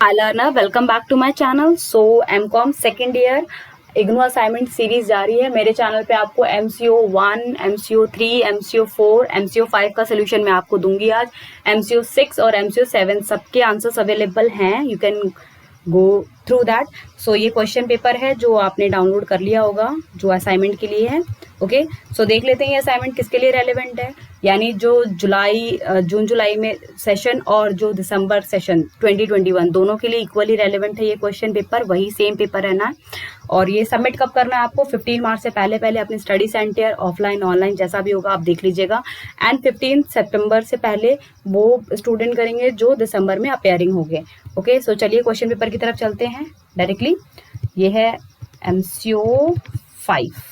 Hi learner, welcome back to my channel. So MCOM second year IGNOU assignment series जारी है। मेरे channel पे आपको MCO 1, MCO 3, MCO 4, MCO 5 का सोल्यूशन मैं आपको दूंगी आज। MCO 6 और MCO 7 सबके आंसर्स अवेलेबल हैं, you can go through that. So ये क्वेश्चन पेपर है जो आपने डाउनलोड कर लिया होगा, जो असाइनमेंट के लिए है। ओके, सो देख लेते हैं ये असाइनमेंट किसके लिए रेलेवेंट है। यानी जो जून जुलाई में सेशन और जो दिसंबर सेशन 2021 दोनों के लिए इक्वली रेलेवेंट है ये क्वेश्चन पेपर, वही सेम पेपर है ना। और ये सबमिट कब करना है आपको? 15 मार्च से पहले अपने स्टडी सेंटर ऑफलाइन ऑनलाइन जैसा भी होगा आप देख लीजिएगा। एंड 15 सितंबर से पहले वो स्टूडेंट करेंगे जो दिसंबर में अपेयरिंग होंगे। ओके, सो चलिए क्वेश्चन पेपर की तरफ चलते हैं डायरेक्टली। ये है MCO 5,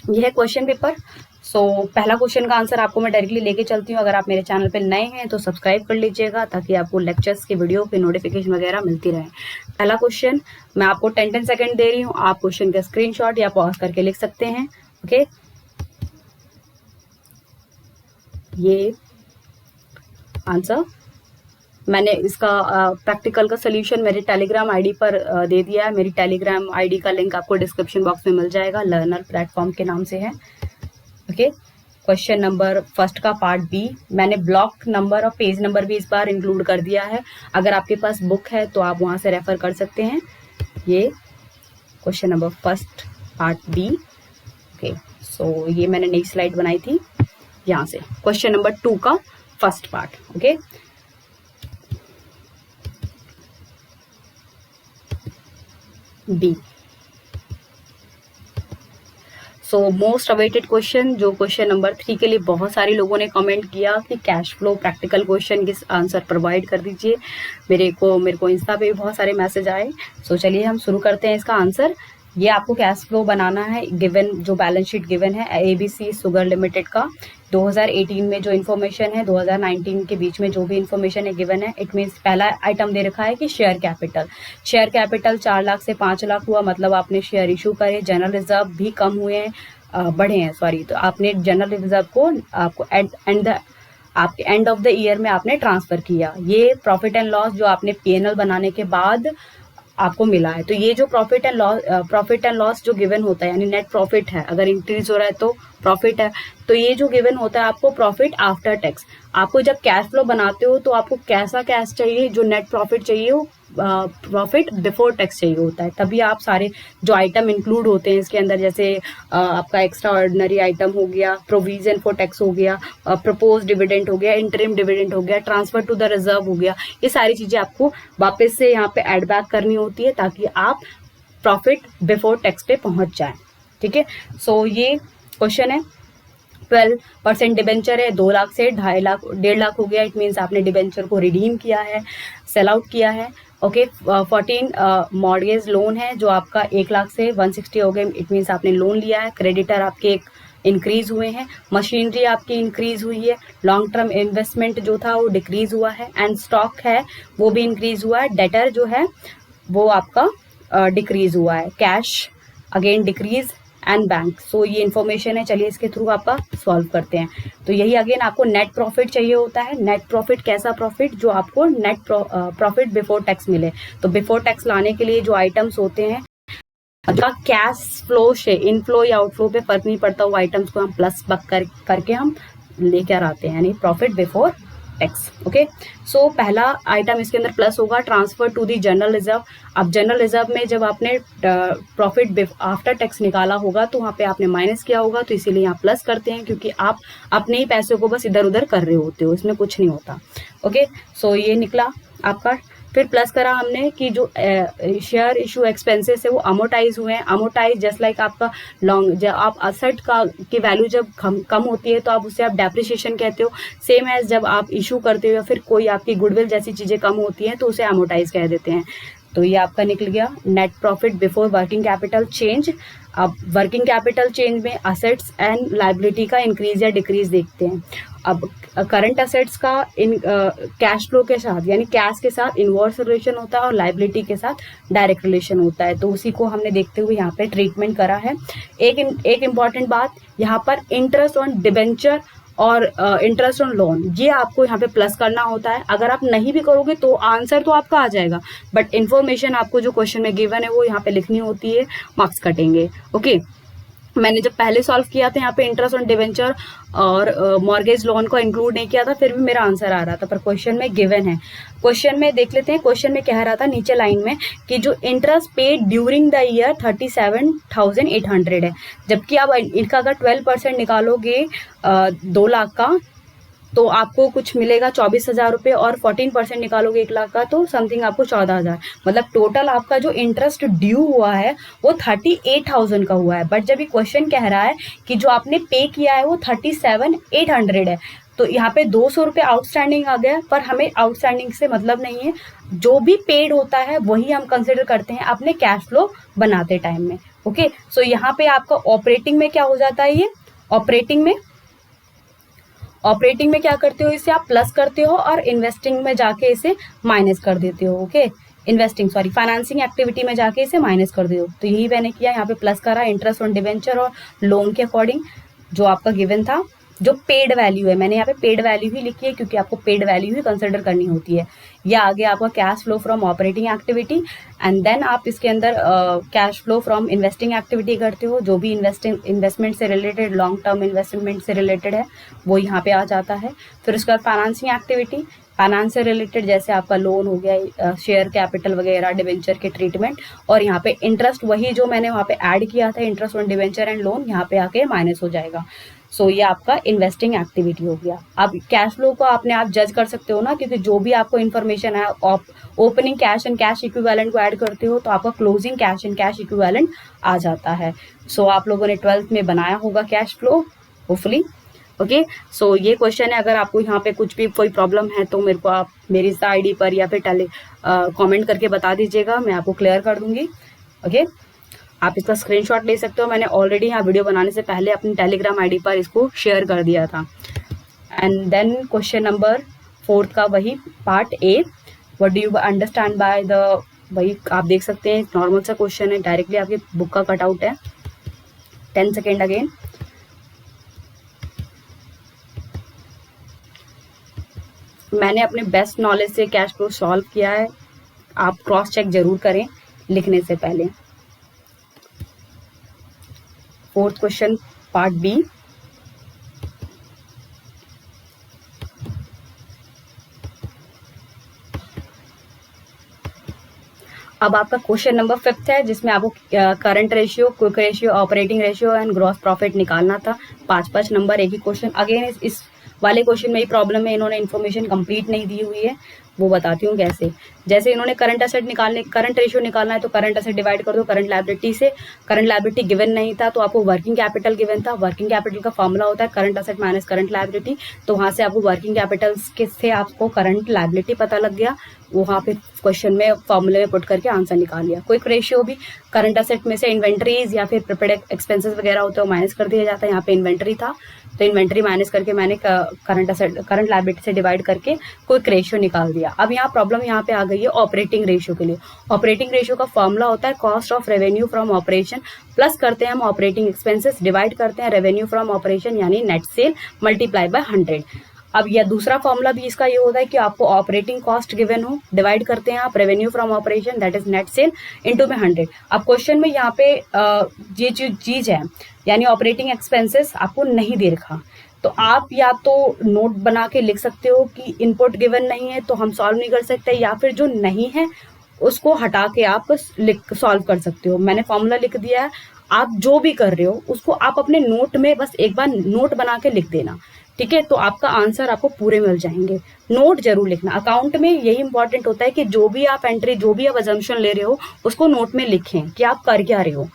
ये है क्वेश्चन पेपर। सो पहला क्वेश्चन का आंसर आपको मैं डायरेक्टली लेके चलती हूँ। अगर आप मेरे चैनल पे नए हैं तो सब्सक्राइब कर लीजिएगा ताकि आपको लेक्चर्स के वीडियो की नोटिफिकेशन वगैरह मिलती रहे। पहला क्वेश्चन मैं आपको 10 सेकंड दे रही हूँ, आप क्वेश्चन का स्क्रीनशॉट या पॉज करके लिख सकते हैं। ओके, ये आंसर मैंने इसका प्रैक्टिकल का सोल्यूशन मेरे टेलीग्राम आईडी पर दे दिया है। मेरी टेलीग्राम आईडी का लिंक आपको डिस्क्रिप्शन बॉक्स में मिल जाएगा, लर्नर प्लेटफॉर्म के नाम से है। ओके, क्वेश्चन नंबर फर्स्ट का पार्ट बी मैंने ब्लॉक नंबर और पेज नंबर भी इस बार इंक्लूड कर दिया है। अगर आपके पास बुक है तो आप वहां से रेफर कर सकते हैं। ये question number first part B. Okay, so ये मैंने नई स्लाइड बनाई थी यहाँ से। क्वेश्चन नंबर 2 का first part. Okay, B. So most awaited question जो क्वेश्चन नंबर 3 के लिए बहुत सारे लोगों ने कमेंट किया कि कैश फ्लो प्रैक्टिकल क्वेश्चन के आंसर प्रोवाइड कर दीजिए। मेरे को इंस्टा पे भी बहुत सारे मैसेज आए। सो चलिए हम शुरू करते हैं इसका आंसर। ये आपको कैश फ्लो बनाना है गिवन जो बैलेंस शीट गिवन है ABC शुगर लिमिटेड का 2018 में जो इन्फॉर्मेशन है 2019 के बीच में जो भी इन्फॉर्मेशन है गिवन है। इट मीन्स पहला आइटम दे रखा है कि शेयर कैपिटल 4 लाख से 5 लाख हुआ, मतलब आपने शेयर इशू करे। जनरल रिजर्व भी कम हुए हैं, बढ़े हैं सॉरी, तो आपने जनरल रिजर्व को आपको आपके एंड ऑफ द ईयर में आपने ट्रांसफर किया। ये प्रॉफिट एंड लॉस जो आपने PNL बनाने के बाद आपको मिला है। तो ये जो प्रॉफिट एंड लॉस जो गिवन होता है यानी नेट प्रॉफिट है, अगर इंक्रीज हो रहा है तो प्रॉफिट है। तो ये जो गिवन होता है आपको प्रॉफिट आफ्टर टैक्स। आपको जब कैश फ्लो बनाते हो तो आपको कैसा कैश चाहिए, जो नेट प्रॉफिट चाहिए वो प्रॉफिट बिफोर टैक्स चाहिए होता है। तभी आप सारे जो आइटम इंक्लूड होते हैं इसके अंदर, जैसे आपका एक्स्ट्रा ऑर्डिनरी आइटम हो गया, प्रोविजन फॉर टैक्स हो गया, प्रपोज डिविडेंड हो गया, इंटरिम डिविडेंड हो गया, ट्रांसफर टू द रिजर्व हो गया, ये सारी चीजें आपको वापस से यहाँ पे एड बैक करनी होती है ताकि आप प्रॉफिट बिफोर टैक्स पे पहुंच जाए। ठीक है, सो ये क्वेश्चन है। 12% डिबेंचर है, 2 लाख से 1.5 लाख हो गया। इट मीन्स आपने डिबेंचर को रिडीम किया है, सेल आउट किया है। ओके, 14 मॉर्गेज लोन है जो आपका 1 लाख से 160 हो गए। इट मीन्स आपने लोन लिया है। क्रेडिटर आपके इंक्रीज हुए हैं, मशीनरी आपकी इंक्रीज हुई है, लॉन्ग टर्म इन्वेस्टमेंट जो था वो डिक्रीज हुआ है, एंड स्टॉक है वो भी इंक्रीज हुआ है। डेटर जो है वो आपका डिक्रीज हुआ है। Cash again decrease and bank. So ये इन्फॉर्मेशन है, चलिए इसके थ्रू आपका सॉल्व करते हैं। तो यही अगेन आपको नेट प्रॉफिट चाहिए होता है। नेट प्रॉफिट कैसा प्रॉफिट? जो आपको नेट प्रॉफिट बिफोर टैक्स मिले। तो बिफोर टैक्स लाने के लिए जो आइटम्स होते हैं, कैश फ्लो से इनफ्लो या आउटफ्लो पे फर्क नहीं पड़ता, वो आइटम्स को हम प्लस करके हम लेकर आते हैं, यानी profit before tax. Okay, so पहला आइटम इसके अंदर प्लस होगा, transfer to the general reserve. अब जनरल रिजर्व में जब आपने प्रॉफिट आफ्टर टैक्स निकाला होगा तो वहां पे आपने माइनस किया होगा, तो इसीलिए यहाँ प्लस करते हैं क्योंकि आप अपने ही पैसे को बस इधर उधर कर रहे होते हो, इसमें कुछ नहीं होता। ओके, सो ये निकला आपका। फिर प्लस करा हमने कि जो शेयर इशू एक्सपेंसेस है वो अमोटाइज हुए हैं। अमोटाइज जस्ट लाइक आपका लॉन्ग, जब आप असेट की वैल्यू जब कम होती है तो आप उससे आप डेप्रिसिएशन कहते हो। सेम एज जब आप इशू करते हो या फिर कोई आपकी गुडविल जैसी चीजें कम होती हैं तो उसे अमोटाइज कह देते हैं। तो ये आपका निकल गया net profit before working capital change. अब वर्किंग कैपिटल चेंज में असेट्स एंड लायबिलिटी का इंक्रीज या डिक्रीज देखते हैं। अब करंट असेट्स का इन कैश फ्लो के साथ यानी कैश के साथ इनवर्स रिलेशन होता है और लायबिलिटी के साथ डायरेक्ट रिलेशन होता है, तो उसी को हमने देखते हुए यहाँ पे ट्रीटमेंट करा है। एक इम्पॉर्टेंट बात यहाँ पर इंटरेस्ट ऑन डिबेंचर और इंटरेस्ट ऑन लोन, ये आपको यहाँ पे प्लस करना होता है। अगर आप नहीं भी करोगे तो आंसर तो आपका आ जाएगा, बट इन्फॉर्मेशन आपको जो क्वेश्चन में गिवन है वो यहाँ पे लिखनी होती है, मार्क्स कटेंगे। ओके, मैंने जब पहले सॉल्व किया था यहाँ पे इंटरेस्ट ऑन डिवेंचर और मॉर्गेज लोन को इंक्लूड नहीं किया था, फिर भी मेरा आंसर आ रहा था, पर क्वेश्चन में गिवन है। क्वेश्चन में देख लेते हैं, क्वेश्चन में कह रहा था नीचे लाइन में कि जो interest paid during the year 37,800 है, जबकि आप इनका अगर 12% निकालोगे 2 लाख का तो आपको कुछ मिलेगा 24,000 रुपये, और 14% निकालोगे 1 लाख का तो समथिंग आपको 14,000। मतलब टोटल आपका जो इंटरेस्ट ड्यू हुआ है वो 38,000 का हुआ है। बट जब ये क्वेश्चन कह रहा है कि जो आपने पे किया है वो 37,800 है, तो यहाँ पे 200 रुपये आउटस्टैंडिंग आ गया। पर हमें आउटस्टैंडिंग से मतलब नहीं है, जो भी पेड होता है वही हम कंसिडर करते हैं अपने कैश फ्लो बनाते टाइम में। ओके, सो यहाँ पे आपका ऑपरेटिंग में क्या हो जाता है, ये ऑपरेटिंग में क्या करते हो, इसे आप प्लस करते हो और इन्वेस्टिंग में जाके इसे माइनस कर देते हो। ओके, फाइनेंसिंग एक्टिविटी में जाके इसे माइनस कर दो। तो यही मैंने किया, यहाँ पे प्लस करा इंटरेस्ट ऑन डिवेंचर और लोन के अकॉर्डिंग जो आपका गिवन था, जो पेड वैल्यू है, मैंने यहाँ पे पेड वैल्यू ही लिखी है क्योंकि आपको पेड वैल्यू ही कंसिडर करनी होती है। या आगे आपका cash flow from operating activity, and then आप इसके अंदर cash flow from investing activity करते हो, जो भी इन्वेस्टमेंट से रिलेटेड, लॉन्ग टर्म इन्वेस्टमेंट से रिलेटेड है वो यहाँ पे आ जाता है। फिर उसके बाद फाइनेंसिंग एक्टिविटी, फाइनेंस से रिलेटेड जैसे आपका लोन हो गया, शेयर कैपिटल वगैरह, डिवेंचर के ट्रीटमेंट, और यहाँ पे इंटरेस्ट वही जो मैंने वहाँ पे ऐड किया था, interest on debenture and loan, यहाँ पे आके माइनस हो जाएगा। सो ये आपका इन्वेस्टिंग एक्टिविटी हो गया। अब कैश फ्लो को अपने आप जज कर सकते हो ना, क्योंकि जो भी आपको इन्फॉर्मेशन है, opening cash and cash equivalent को ऐड करते हो तो आपका closing cash and cash equivalent आ जाता है। सो आप लोगों ने 12th में बनाया होगा cash flow, hopefully. Okay, so ये क्वेश्चन है। अगर आपको यहाँ पे कुछ भी कोई प्रॉब्लम है तो मेरे को आप मेरी इंस्टा आईडी पर या फिर कमेंट करके बता दीजिएगा, मैं आपको क्लियर कर दूंगी। ओके, आप इसका स्क्रीनशॉट ले सकते हो, मैंने ऑलरेडी यहाँ वीडियो बनाने से पहले अपनी टेलीग्राम आईडी पर इसको शेयर कर दिया था। एंड देन क्वेश्चन नंबर 4 का वही part A, what do you understand by the, वही आप देख सकते हैं, नॉर्मल सा क्वेश्चन है, डायरेक्टली आपकी बुक का कटआउट है। 10 सेकेंड अगेन। मैंने अपने बेस्ट नॉलेज से कैश फ्लो सॉल्व किया है, आप क्रॉस चेक जरूर करें लिखने से पहले। 4th क्वेश्चन पार्ट बी, अब आपका क्वेश्चन नंबर 5th है, जिसमें आपको current ratio, quick ratio, operating ratio and gross profit निकालना था। 5 नंबर एक ही क्वेश्चन। अगेन इस वाले क्वेश्चन में ही प्रॉब्लम है, इन्होंने इन्फॉर्मेशन कंप्लीट नहीं दी हुई है, वो बताती हूँ कैसे। जैसे इन्होंने करंट रेशियो निकालना है तो करंट एसेट डिवाइड कर दो करंट लायबिलिटी से। करंट लायबिलिटी गिवन नहीं था तो आपको वर्किंग कैपिटल गिवन था। वर्किंग कैपिटल का फॉर्मूला होता है current asset minus current liability, तो वहां से आपको वर्किंग कैपिटल से आपको करंट लायबिलिटी पता लग गया, वहां पे क्वेश्चन में फॉर्मूले में पुट करके आंसर निकाल लिया। क्विक रेशियो भी करंट एसेट में से इन्वेंट्रीज या फिर प्रिपेयर्ड एक्सपेंसेस वगैरह होते हैं माइनस कर दिया जाता है। यहाँ पे इन्वेंट्री था तो इन्वेंट्री माइनस करके मैंने करंट लायबिलिटी से डिवाइड करके क्विक रेशियो निकाल दिया। अब यहाँ प्रॉब्लम यहाँ पे आ गई है ऑपरेटिंग रेशियो के लिए। ऑपरेटिंग रेशियो का फॉर्मूला होता है cost of revenue from operation plus करते हैं हम ऑपरेटिंग एक्सपेंसेस, डिवाइड करते हैं रेवेन्यू फ्रॉम ऑपरेशन यानी नेट सेल मल्टीप्लाई बाय 100। अब यह दूसरा फॉर्मूला भी इसका ये होता है कि आपको ऑपरेटिंग कॉस्ट गिवन हो, डिवाइड करते हैं आप revenue from operation that is net cell into में 100। अब क्वेश्चन में यहाँ पे ये जो चीज है यानी ऑपरेटिंग एक्सपेंसेस आपको नहीं दे रखा, तो आप या तो नोट बना के लिख सकते हो कि इनपुट गिवन नहीं है तो हम सॉल्व नहीं कर सकते, या फिर जो नहीं है उसको हटा के आप सॉल्व कर सकते हो। मैंने फॉर्मूला लिख दिया है, आप जो भी कर रहे हो उसको आप अपने नोट में बस एक बार नोट बना के लिख देना, ठीक है? तो आपका आंसर आपको पूरे मिल जाएंगे। नोट जरूर लिखना। अकाउंट में यही इंपॉर्टेंट होता है कि जो भी आप एंट्री, जो भी आप अजम्पशन ले रहे हो उसको नोट में लिखें कि आप कर क्या रहे हो।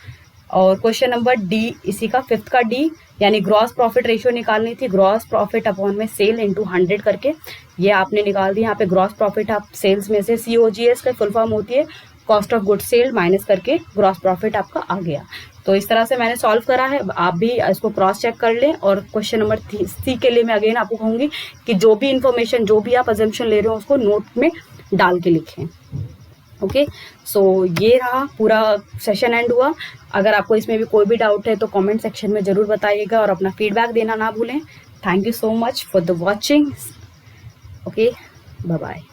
और क्वेश्चन नंबर डी, इसी का 5th का डी, यानी ग्रॉस प्रॉफिट रेशियो निकालनी थी। ग्रॉस प्रॉफिट अपॉन में सेल इनटू 100 करके ये आपने निकाल दी। यहाँ पे ग्रॉस प्रॉफिट आप सेल्स में से COGS का फुल फॉर्म होती है cost of good sale minus करके ग्रॉस प्रॉफिट आपका आ गया। तो इस तरह से मैंने सॉल्व करा है, आप भी इसको क्रॉस चेक कर लें। और क्वेश्चन नंबर सी के लिए मैं अगेन आपको कहूंगी कि जो भी इंफॉर्मेशन, जो भी आप अजम्पशन ले रहे हो उसको नोट में डाल के लिखें। ओके, सो ये रहा पूरा सेशन एंड हुआ। अगर आपको इसमें भी कोई भी डाउट है तो कमेंट सेक्शन में जरूर बताइएगा और अपना फीडबैक देना ना भूलें। Thank you so much for the watching. Okay, bye bye.